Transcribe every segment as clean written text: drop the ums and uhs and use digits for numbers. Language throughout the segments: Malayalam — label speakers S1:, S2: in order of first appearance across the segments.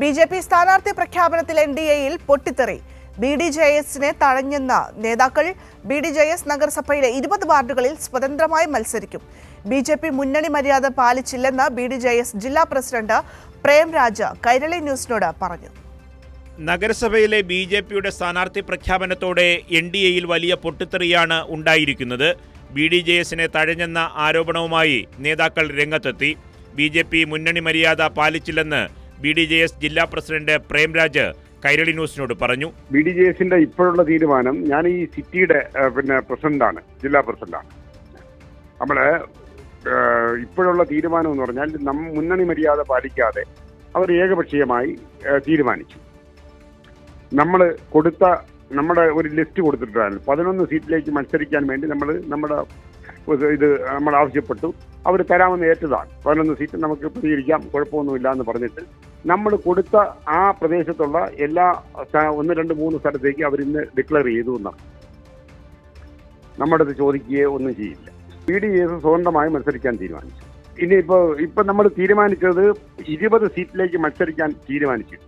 S1: ബി.ജെ.പി. സ്ഥാനാർത്ഥി പ്രഖ്യാപനത്തിൽ എൻ.ഡി.എയിൽ പൊട്ടിത്തെറി. ബി.ഡി.ജെ.എസിനെ തഴഞ്ഞെന്ന നേതാക്കൾ ബി.ഡി.ജെ.എസ് നഗരസഭയിലെ 20 വാർഡുകളിൽ സ്വതന്ത്രമായി മത്സരിക്കും. ബി.ജെ.പി. മുന്നണി മര്യാദ പാലിച്ചില്ലെന്ന് ബി.ഡി.ജെ.എസ് ജില്ലാ പ്രസിഡന്റ് പ്രേംരാജ് കൈരളി ന്യൂസിനോട് പറഞ്ഞു.
S2: നഗരസഭയിലെ ബി.ജെ.പിയുടെ സ്ഥാനാർത്ഥി പ്രഖ്യാപനത്തോടെ എൻ.ഡി.എയിൽ വലിയ പൊട്ടിത്തെറിയാണ് ഉണ്ടായിരിക്കുന്നത്. ബി.ഡി.ജെ.എസിനെ തഴഞ്ഞെന്ന ആരോപണവുമായി നേതാക്കൾ രംഗത്തെത്തി. ബി.ജെ.പി. മുന്നണി മര്യാദ പാലിച്ചില്ലെന്ന് ബി.ഡി.ജെ.എസ് ജില്ലാ പ്രസിഡന്റ് പ്രേംരാജ് കൈരളി ന്യൂസിനോട് പറഞ്ഞു.
S3: ബി.ഡി.ജെ.എസിന്റെ ഇപ്പോഴുള്ള തീരുമാനം, ഞാൻ ഈ സിറ്റിയുടെ പ്രസിഡന്റാണ്, ജില്ലാ പ്രസിഡന്റാണ്. നമ്മള് ഇപ്പോഴുള്ള തീരുമാനം എന്ന് പറഞ്ഞാൽ മുന്നണി മര്യാദ പാലിക്കാതെ അവർ ഏകപക്ഷീയമായി തീരുമാനിച്ചു. നമ്മൾ നമ്മുടെ ഒരു ലിസ്റ്റ് കൊടുത്തിട്ടാണ് 11 സീറ്റിലേക്ക് മത്സരിക്കാൻ വേണ്ടി നമ്മൾ ആവശ്യപ്പെട്ടു. അവർ തരാമെന്ന് ഏറ്റതാണ്. 11 സീറ്റ് നമുക്ക് പ്രതികരിക്കാം, കുഴപ്പമൊന്നുമില്ല എന്ന് പറഞ്ഞിട്ട് നമ്മൾ കൊടുത്ത ആ പ്രദേശത്തുള്ള എല്ലാ 1, 2, 3 സ്ഥലത്തേക്ക് അവരിന്ന് ഡിക്ലെയർ ചെയ്തു എന്നാണ്. നമ്മുടെ അടുത്ത് ചോദിക്കുകയോ ഒന്നും ചെയ്യില്ല. ബി.ഡി.ജെ.എസ് സ്വതന്ത്രമായി മത്സരിക്കാൻ തീരുമാനിച്ചു. ഇപ്പൊ നമ്മൾ തീരുമാനിച്ചത് 20 സീറ്റിലേക്ക് മത്സരിക്കാൻ തീരുമാനിച്ചു.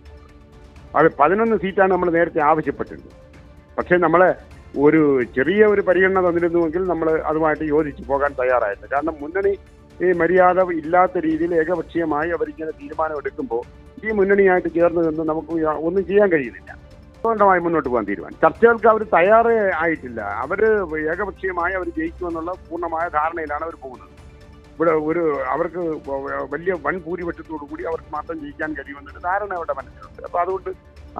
S3: അത് 11 സീറ്റാണ് നമ്മൾ നേരത്തെ ആവശ്യപ്പെട്ടിരുന്നത്. പക്ഷേ നമ്മളെ ഒരു ചെറിയ ഒരു പരിഗണന തന്നിരുന്നുവെങ്കിൽ നമ്മൾ അതുമായിട്ട് യോജിച്ച് പോകാൻ തയ്യാറായിരുന്നു. കാരണം മുന്നണി മര്യാദ ഇല്ലാത്ത രീതിയിൽ ഏകപക്ഷീയമായി അവരിങ്ങനെ തീരുമാനം എടുക്കുമ്പോൾ ഈ മുന്നണിയായിട്ട് ചേർന്ന് നിന്ന് നമുക്ക് ഒന്നും ചെയ്യാൻ കഴിയുന്നില്ല. സ്വന്തമായി മുന്നോട്ട് പോകാൻ തീരുമാനം. ചർച്ചകൾക്ക് അവർ തയ്യാറേ ആയിട്ടില്ല. അവർ ഏകപക്ഷീയമായി അവർ ജയിക്കുമെന്നുള്ള പൂർണ്ണമായ ധാരണയിലാണ് അവർ പോകുന്നത്. ഇവിടെ അവർക്ക് വലിയ വൻ ഭൂരിപക്ഷത്തോടു കൂടി അവർക്ക് മാത്രം ജയിക്കാൻ കഴിയുമെന്നൊരു ധാരണ അവരുടെ മനസ്സിലുണ്ട്. അപ്പോൾ അതുകൊണ്ട്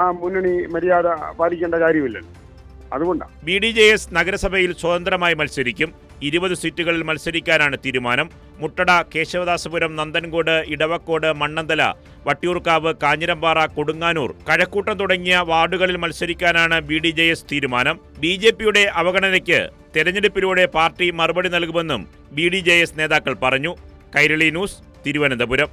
S3: ആ മുന്നണി മര്യാദ പാലിക്കേണ്ട കാര്യമില്ലല്ലോ. അതുകൊണ്ടാണ്
S2: ബി.ഡി.ജെ.എസ് നഗരസഭയിൽ സ്വതന്ത്രമായി മത്സരിക്കും. 20 സീറ്റുകളിൽ മത്സരിക്കാനാണ് തീരുമാനം. മുട്ടട, കേശവദാസപുരം, നന്ദൻകോട്, ഇടവക്കോട്, മണ്ണന്തല, വട്ടിയൂർക്കാവ്, കാഞ്ഞിരമ്പാറ, കൊടുങ്ങാനൂർ, കഴക്കൂട്ടം തുടങ്ങിയ വാർഡുകളിൽ മത്സരിക്കാനാണ് ബി.ഡി.ജെ.എസ് തീരുമാനം. ബി.ജെ.പിയുടെ അവഗണനയ്ക്ക് തെരഞ്ഞെടുപ്പിലൂടെ പാർട്ടി മറുപടി നൽകുമെന്നും ബി.ഡി.ജെ.എസ് നേതാക്കൾ പറഞ്ഞു. കൈരളി ന്യൂസ്, തിരുവനന്തപുരം.